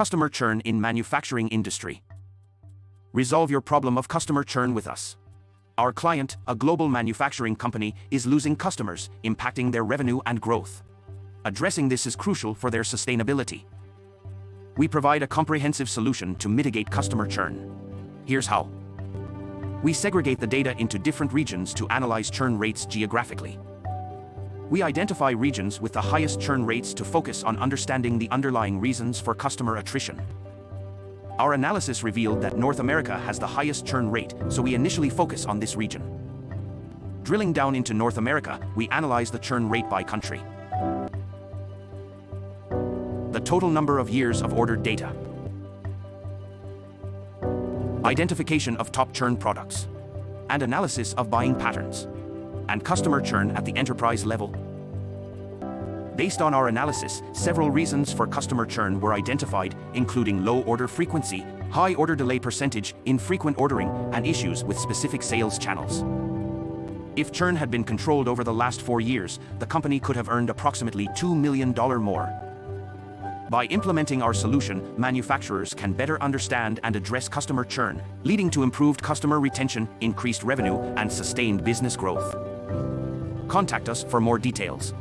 Customer churn in manufacturing industry. Resolve your problem of customer churn with us. Our client, a global manufacturing company, is losing customers, impacting their revenue and growth. Addressing this is crucial for their sustainability. We provide a comprehensive solution to mitigate customer churn. Here's how. We segregate the data into different regions to analyze churn rates geographically. We identify regions with the highest churn rates to focus on understanding the underlying reasons for customer attrition. Our analysis revealed that North America has the highest churn rate, so we initially focus on this region. Drilling down into North America, we analyze the churn rate by country. The total number of years of ordered data. Identification of top churn products. And analysis of buying patterns. And customer churn at the enterprise level. Based on our analysis, several reasons for customer churn were identified, including low order frequency, high order delay percentage, infrequent ordering, and issues with specific sales channels. If churn had been controlled over the last 4 years, the company could have earned approximately $2 million more. By implementing our solution, manufacturers can better understand and address customer churn, leading to improved customer retention, increased revenue, and sustained business growth. Contact us for more details.